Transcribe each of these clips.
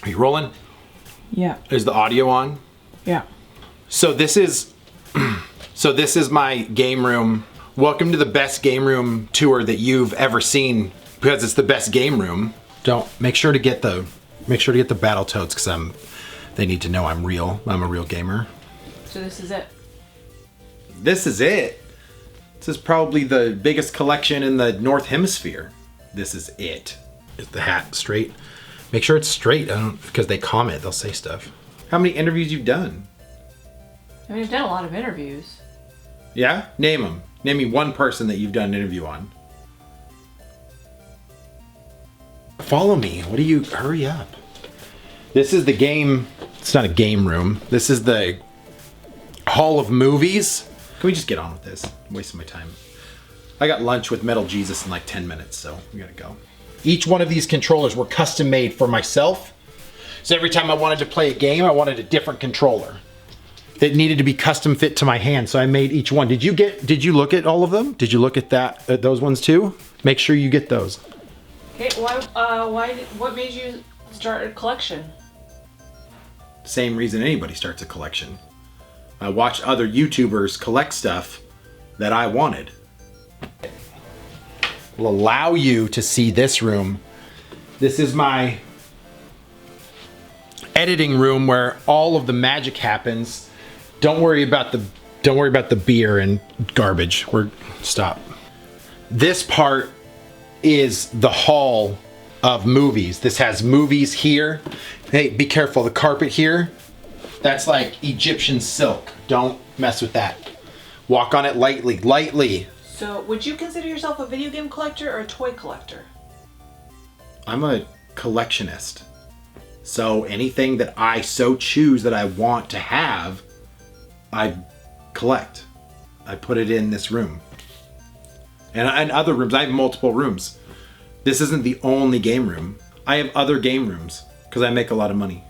Are you rolling? Yeah. Is the audio on? Yeah. So this is my game room. Welcome to the best game room tour that you've ever seen, because it's the best game room. Make sure to get the Battletoads, because they need to know I'm real. I'm a real gamer. So this is it. This is it. This is probably the biggest collection in the North Hemisphere. This is it. Is the hat straight? Make sure it's straight, because they comment, they'll say stuff. How many interviews you've done? I mean, I've done a lot of interviews. Yeah? Name them. Name me one person that you've done an interview on. Follow me. Hurry up. This is the game, it's not a game room. This is the Hall of Movies. Can we just get on with this? I'm wasting my time. I got lunch with Metal Jesus in like 10 minutes, so we gotta go. Each one of these controllers were custom made for myself. So every time I wanted to play a game, I wanted a different controller that needed to be custom fit to my hand. So I made each one. Did you look at all of them? Did you look at those ones too? Make sure you get those. Okay, what made you start a collection? Same reason anybody starts a collection. I watched other YouTubers collect stuff that I wanted. Will allow you to see this room. This is my editing room where all of the magic happens. Don't worry about the beer and garbage. Stop. This part is the hall of movies. This has movies here. Hey, be careful, the carpet here, that's like Egyptian silk. Don't mess with that. Walk on it lightly. So, would you consider yourself a video game collector or a toy collector? I'm a collectionist. So anything that I so choose that I want to have, I collect. I put it in this room. And other rooms, I have multiple rooms. This isn't the only game room. I have other game rooms because I make a lot of money.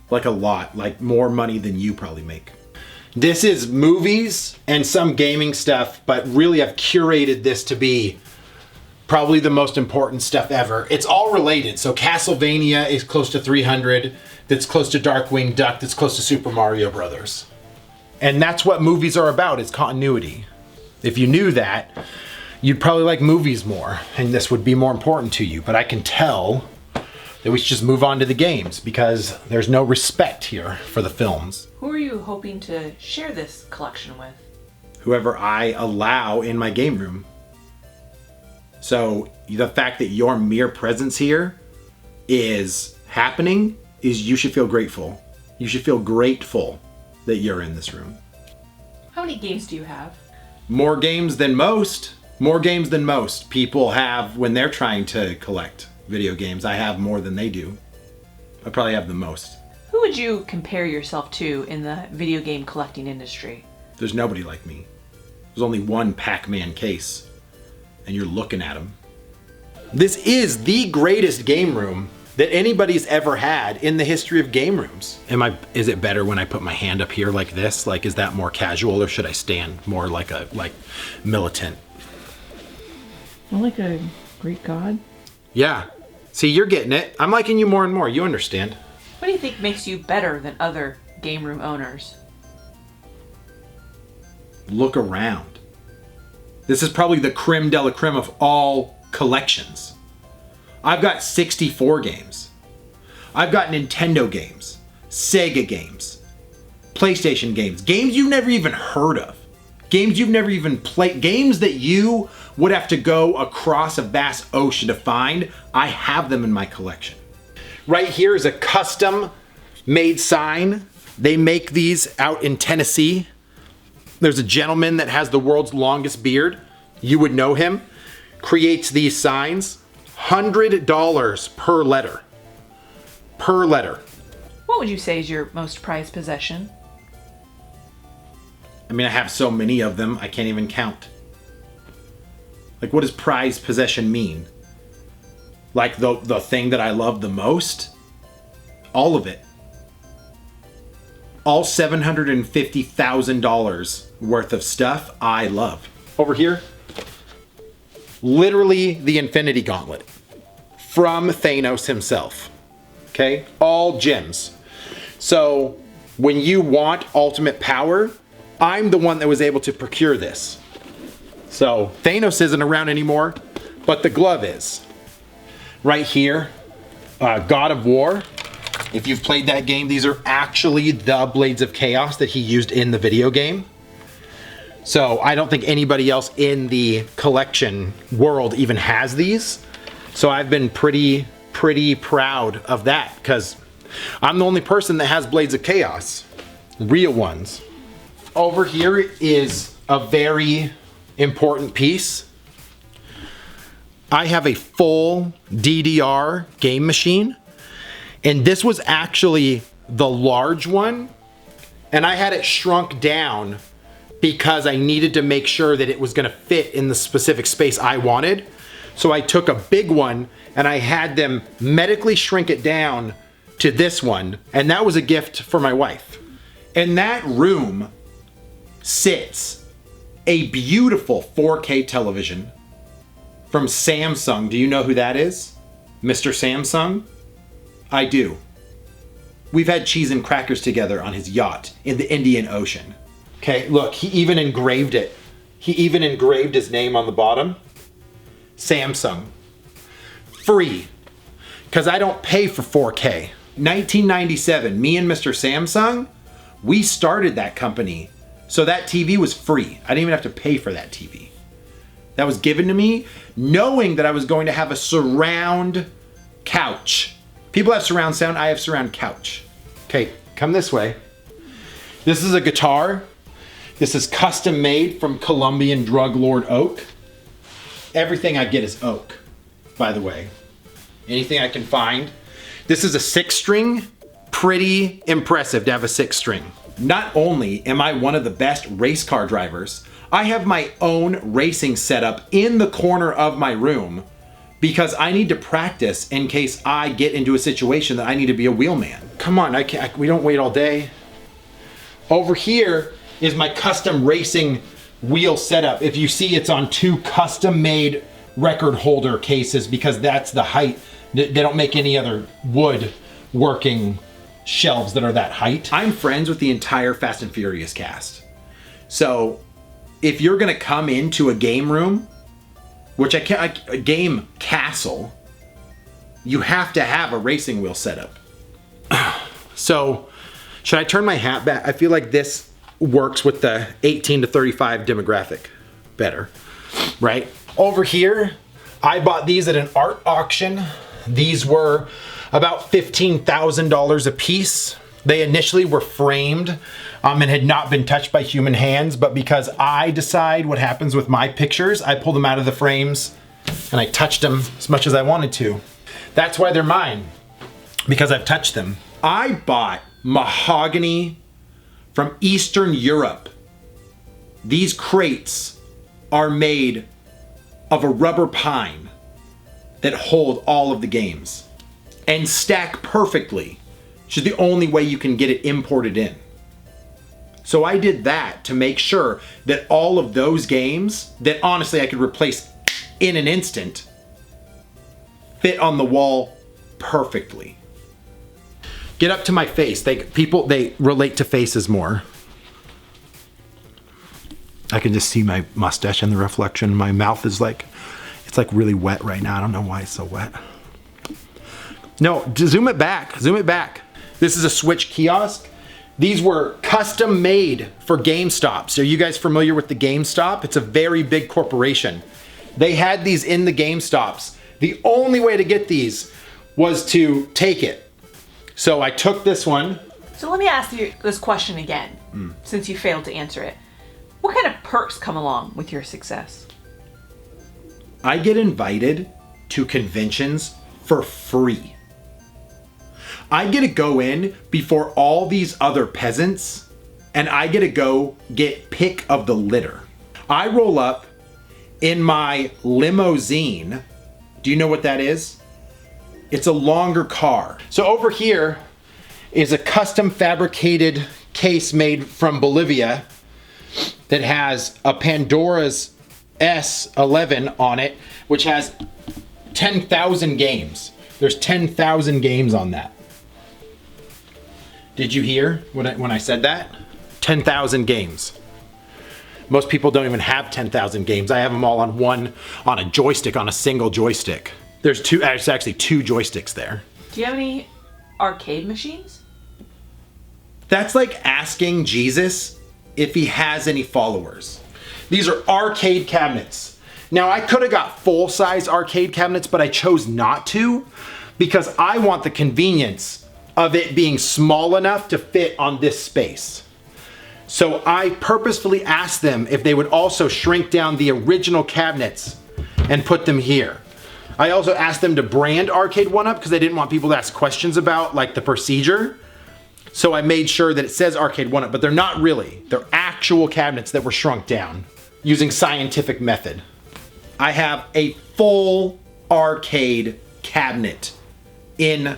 Like a lot, like more money than you probably make. This is movies and some gaming stuff, but really I've curated this to be probably the most important stuff ever. It's all related. So Castlevania is close to 300. That's close to Darkwing Duck. That's close to Super Mario Brothers. And that's what movies are about, is continuity. If you knew that, you'd probably like movies more, and this would be more important to you. But I can tell that we should just move on to the games, because there's no respect here for the films. Who are you hoping to share this collection with? Whoever I allow in my game room. So the fact that your mere presence here is happening is, you should feel grateful. You should feel grateful that you're in this room. How many games do you have? More games than most. More games than most people have when they're trying to collect video games. I have more than they do. I probably have the most. Who would you compare yourself to in the video game collecting industry? There's nobody like me. There's only one Pacmancase, and you're looking at him. This is the greatest game room that anybody's ever had in the history of game rooms. Is it better when I put my hand up here like this? Like, is that more casual, or should I stand more like militant? Like a Greek god? Yeah. See, you're getting it. I'm liking you more and more. You understand. What do you think makes you better than other game room owners? Look around. This is probably the creme de la creme of all collections. I've got 64 games. I've got Nintendo games, Sega games, PlayStation games, games you've never even heard of, games you've never even played, games that you would have to go across a vast ocean to find. I have them in my collection. Right here is a custom made sign. They make these out in Tennessee. There's a gentleman that has the world's longest beard. You would know him. Creates these signs. $100 per letter. Per letter. What would you say is your most prized possession? I mean, I have so many of them, I can't even count. Like, what does prized possession mean? Like the thing that I love the most? All of it. All $750,000 worth of stuff I love. Over here, literally the Infinity Gauntlet from Thanos himself. Okay, all gems. So when you want ultimate power, I'm the one that was able to procure this. So Thanos isn't around anymore, but the glove is. Right here, God of War. If you've played that game, these are actually the Blades of Chaos that he used in the video game. So I don't think anybody else in the collection world even has these. So I've been pretty proud of that because I'm the only person that has Blades of Chaos, real ones. Over here is a very important piece. I have a full DDR game machine, and this was actually the large one, and I had it shrunk down because I needed to make sure that it was gonna fit in the specific space I wanted. So I took a big one and I had them medically shrink it down to this one, and that was a gift for my wife. In that room sits a beautiful 4K television from Samsung. Do you know who that is? Mr. Samsung? I do. We've had cheese and crackers together on his yacht in the Indian Ocean. Okay, look, he even engraved it. He even engraved his name on the bottom. Samsung. Free. Because I don't pay for 4K. 1997, me and Mr. Samsung, we started that company. So that TV was free. I didn't even have to pay for that TV. That was given to me knowing that I was going to have a surround couch. People have surround sound, I have surround couch. Okay, come this way. This is a guitar. This is custom made from Colombian drug lord oak. Everything I get is oak, by the way. Anything I can find. This is a 6-string. Pretty impressive to have a 6-string. Not only am I one of the best race car drivers, I have my own racing setup in the corner of my room because I need to practice in case I get into a situation that I need to be a wheelman. Come on, we don't wait all day. Over here is my custom racing wheel setup. If you see, it's on 2 custom made record holder cases because that's the height. They don't make any other wood working shelves that are that height. I'm friends with the entire Fast and Furious cast. So if you're gonna come into a game room, which a game castle, you have to have a racing wheel setup. So should I turn my hat back? I feel like this works with the 18 to 35 demographic better, right? Over here, I bought these at an art auction. These were about $15,000 a piece. They initially were framed and had not been touched by human hands, but because I decide what happens with my pictures, I pull them out of the frames and I touched them as much as I wanted to. That's why they're mine, because I've touched them. I bought mahogany from Eastern Europe. These crates are made of a rubber pine that hold all of the games and stack perfectly, which is the only way you can get it imported in. So I did that to make sure that all of those games that honestly I could replace in an instant fit on the wall perfectly. Get up to my face. They relate to faces more. I can just see my mustache in the reflection. My mouth is like, it's like really wet right now. I don't know why it's so wet. No, zoom it back, zoom it back. This is a Switch kiosk. These were custom made for GameStop. So are you guys familiar with the GameStop? It's a very big corporation. They had these in the GameStops. The only way to get these was to take it. So I took this one. So let me ask you this question again, since you failed to answer it. What kind of perks come along with your success? I get invited to conventions for free. I get to go in before all these other peasants, and I get to go get pick of the litter. I roll up in my limousine. Do you know what that is? It's a longer car. So over here is a custom fabricated case made from Bolivia that has a Pandora's S11 on it, which has 10,000 games. There's 10,000 games on that. Did you hear when I said that? 10,000 games. Most people don't even have 10,000 games. I have them all on a joystick, on a single joystick. There's actually two joysticks there. Do you have any arcade machines? That's like asking Jesus if he has any followers. These are arcade cabinets. Now I could have got full-size arcade cabinets, but I chose not to because I want the convenience of it being small enough to fit on this space. So I purposefully asked them if they would also shrink down the original cabinets and put them here. I also asked them to brand Arcade 1-Up because I didn't want people to ask questions about like the procedure. So I made sure that it says Arcade 1-Up, but they're not really. They're actual cabinets that were shrunk down using scientific method. I have a full arcade cabinet in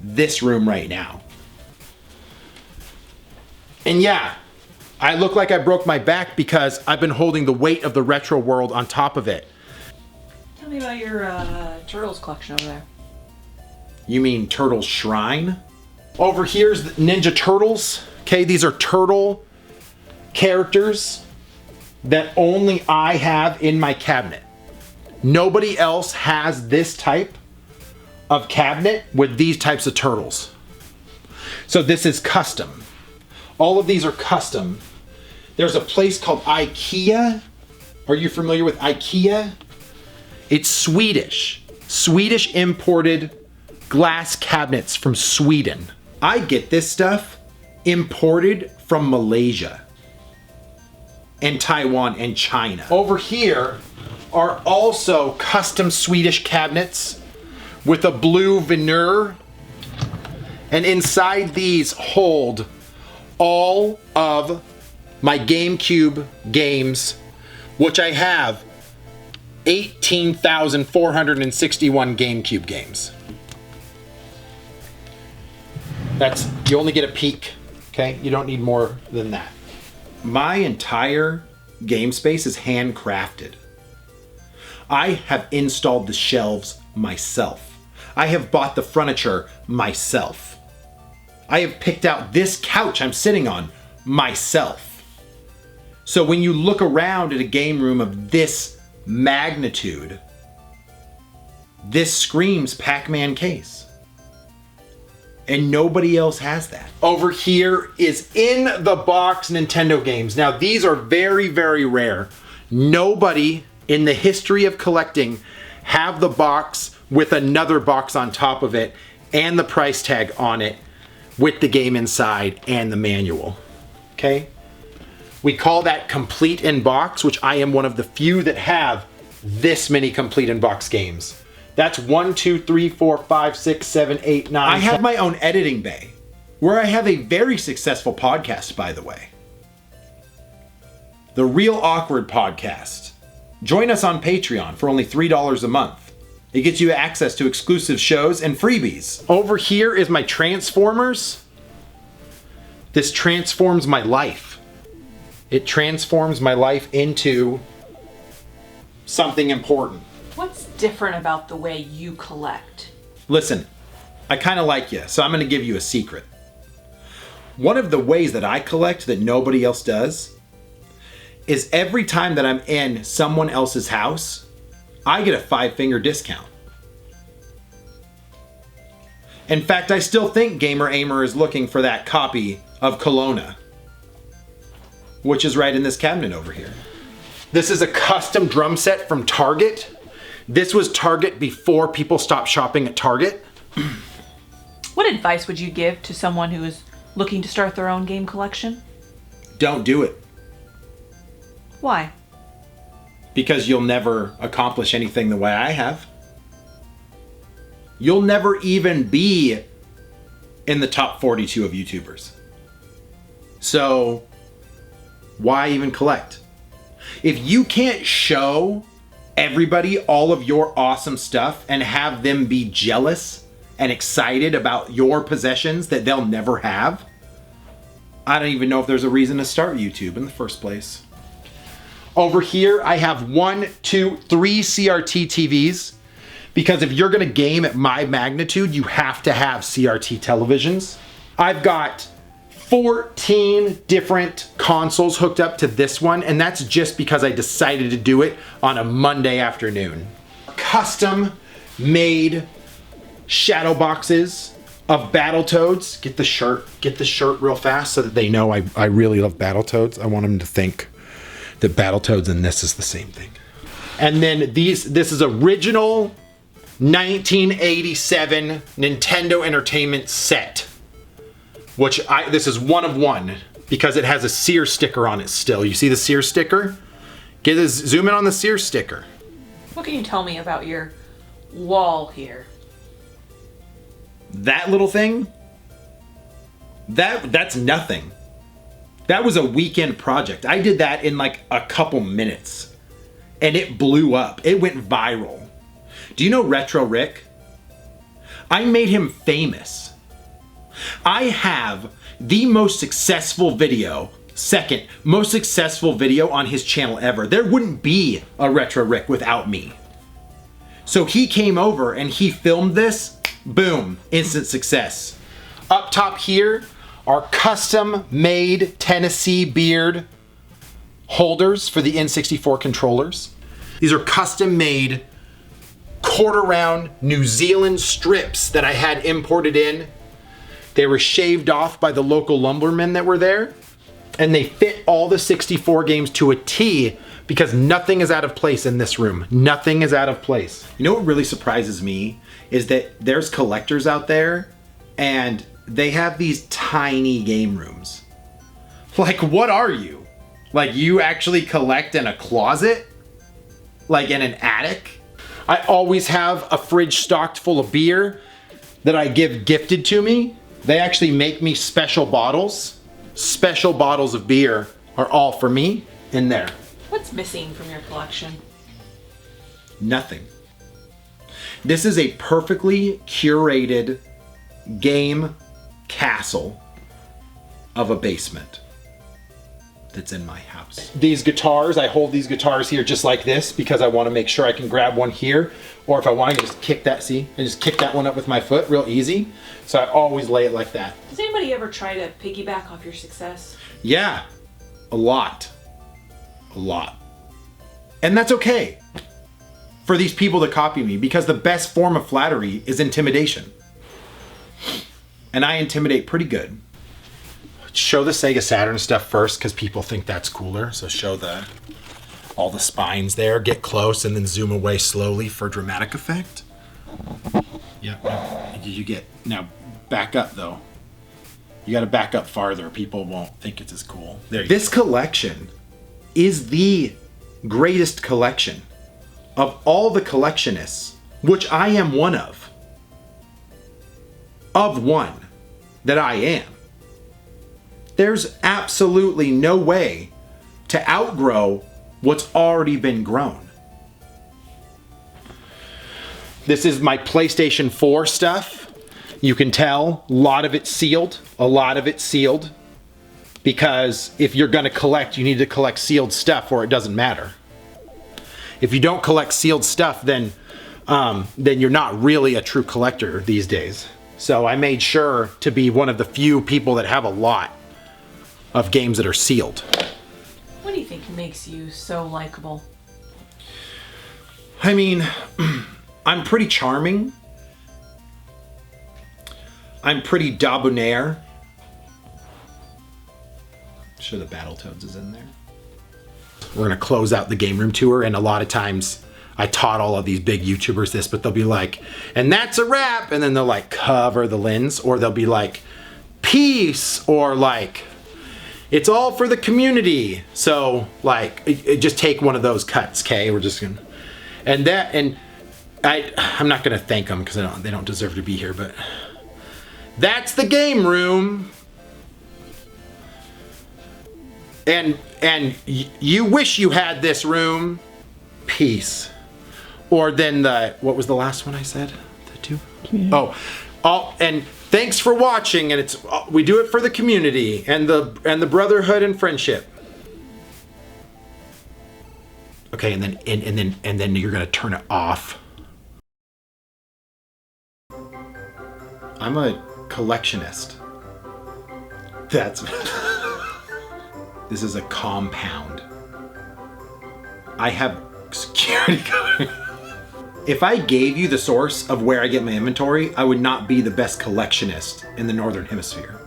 this room right now. And yeah, I look like I broke my back because I've been holding the weight of the retro world on top of it. Tell me about your Turtles collection over there. You mean Turtles Shrine? Over here's the Ninja Turtles. Okay, these are turtle characters that only I have in my cabinet. Nobody else has this type of cabinet with these types of turtles. So this is custom. All of these are custom. There's a place called IKEA. Are you familiar with IKEA? It's Swedish. Swedish imported glass cabinets from Sweden. I get this stuff imported from Malaysia and Taiwan and China. Over here are also custom Swedish cabinets with a blue veneer. And inside these hold all of my GameCube games, which I have 18,461 GameCube games. You only get a peek, okay? You don't need more than that. My entire game space is handcrafted. I have installed the shelves myself. I have bought the furniture myself. I have picked out this couch I'm sitting on myself. So when you look around at a game room of this magnitude, this screams Pacmancase. And nobody else has that. Over here is in the box Nintendo games. Now these are very, very rare. Nobody in the history of collecting have the box with another box on top of it and the price tag on it with the game inside and the manual. Okay? We call that complete in box, which I am one of the few that have this many complete in box games. That's 1, 2, 3, 4, 5, 6, 7, 8, 9. I have my own editing bay where I have a very successful podcast, by the way. The Real Awkward Podcast. Join us on Patreon for only $3 a month. It gets you access to exclusive shows and freebies. Over here is my Transformers. This transforms my life. It transforms my life into something important. What's different about the way you collect? Listen, I kind of like you, so I'm going to give you a secret. One of the ways that I collect that nobody else does is every time that I'm in someone else's house, I get a 5-finger discount. In fact, I still think Gamer Aimer is looking for that copy of Kelowna, which is right in this cabinet over here. This is a custom drum set from Target. This was Target before people stopped shopping at Target. What advice would you give to someone who is looking to start their own game collection? Don't do it. Why? Because you'll never accomplish anything the way I have. You'll never even be in the top 42 of YouTubers. So, why even collect? If you can't show everybody all of your awesome stuff and have them be jealous and excited about your possessions that they'll never have, I don't even know if there's a reason to start YouTube in the first place. Over here, I have 1, 2, 3 CRT TVs, because if you're gonna game at my magnitude, you have to have CRT televisions. I've got 14 different consoles hooked up to this one, and that's just because I decided to do it on a Monday afternoon. Custom made shadow boxes of Battletoads. Get the shirt real fast so that they know I really love Battletoads. I want them to think that Battletoads and this is the same thing. And then this is original 1987 Nintendo Entertainment set, which this is one of one because it has a Sears sticker on it still. You see the Sears sticker? Zoom in on the Sears sticker. What can you tell me about your wall here? That little thing, that's nothing. That was a weekend project. I did that in like a couple minutes and it blew up. It went viral. Do you know Retro Rick? I made him famous. I have the most successful video, second most successful video on his channel ever. There wouldn't be a Retro Rick without me. So he came over and he filmed this. Boom, instant success. Up top here are custom made Tennessee beard holders for the N64 controllers. These are custom made quarter round New Zealand strips that I had imported in. They were shaved off by the local lumbermen that were there, and they fit all the 64 games to a T because nothing is out of place in this room. Nothing is out of place. You know what really surprises me is that there's collectors out there and they have these tiny game rooms. Like, what are you? Like, you actually collect in a closet? Like in an attic? I always have a fridge stocked full of beer that I give gifted to me. They actually make me special bottles. Special bottles of beer are all for me in there. What's missing from your collection? Nothing. This is a perfectly curated game castle of a basement that's in my house. These guitars, I hold these guitars here just like this because I want to make sure I can grab one here, or if I want to just kick that, see? I just kick that one up with my foot real easy. So I always lay it like that. Does anybody ever try to piggyback off your success? Yeah, a lot. A lot. And that's okay for these people to copy me because the best form of flattery is intimidation. And I intimidate pretty good. Show the Sega Saturn stuff first because people think that's cooler. So show all the spines there, get close, and then zoom away slowly for dramatic effect. Yeah, you get, now back up though. You gotta back up farther. People won't think it's as cool. This collection is the greatest collection of all the collectionists, which I am one of. Of one that I am. There's absolutely no way to outgrow what's already been grown. This is my PlayStation 4 stuff. You can tell a lot of it's sealed. A lot of it's sealed. Because if you're gonna collect, you need to collect sealed stuff or it doesn't matter. If you don't collect sealed stuff, then you're not really a true collector these days. So I made sure to be one of the few people that have a lot of games that are sealed. What do you think makes you so likable? I mean, I'm pretty charming. I'm pretty debonair. I'm sure the Battletoads is in there. We're gonna close out the game room tour, and a lot of times I taught all of these big YouTubers this, but they'll be like, and that's a wrap, and then they'll like cover the lens, or they'll be like, peace, or like, it's all for the community. So like, just take one of those cuts, okay? We're just gonna, and I'm not gonna thank them because they don't deserve to be here, but that's the game room. And you wish you had this room. Peace. Or then what was the last one I said? The two? Community. And thanks for watching, and we do it for the community and the brotherhood and friendship. Okay, and then you're gonna turn it off. I'm a collectionist. That's... This is a compound. I have security guard. If I gave you the source of where I get my inventory, I would not be the best collectionist in the Northern Hemisphere.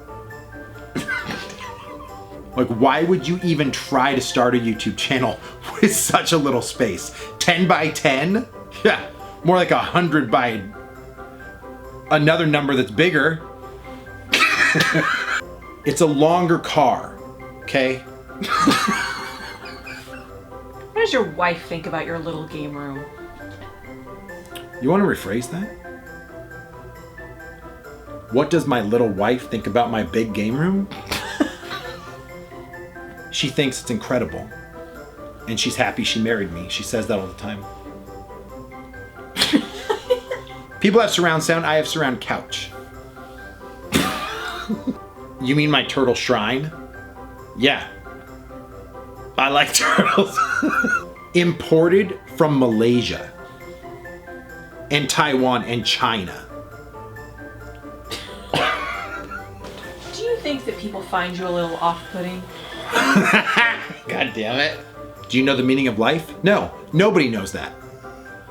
Like, why would you even try to start a YouTube channel with such a little space? 10 by 10? Yeah, more like 100 by another number that's bigger. It's a longer car, okay? What does your wife think about your little game room? You want to rephrase that? What does my little wife think about my big game room? She thinks it's incredible. And she's happy she married me. She says that all the time. People have surround sound, I have surround couch. You mean my turtle shrine? Yeah. I like turtles. Imported from Malaysia and Taiwan and China. Do you think that people find you a little off-putting? God damn it. Do you know the meaning of life? No, nobody knows that.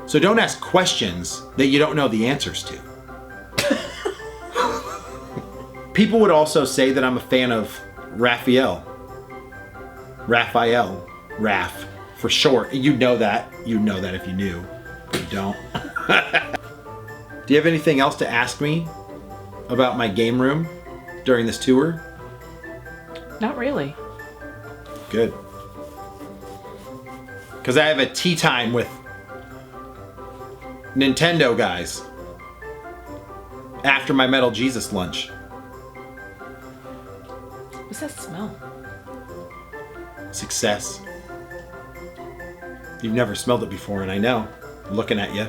So don't ask questions that you don't know the answers to. People would also say that I'm a fan of Raphael, Raph for short. You know that. You'd know that if you knew. You don't. Do you have anything else to ask me about my game room during this tour? Not really. Good. Because I have a tea time with Nintendo guys after my Metal Jesus lunch. What's that smell? Success. You've never smelled it before, and I know. I'm looking at you.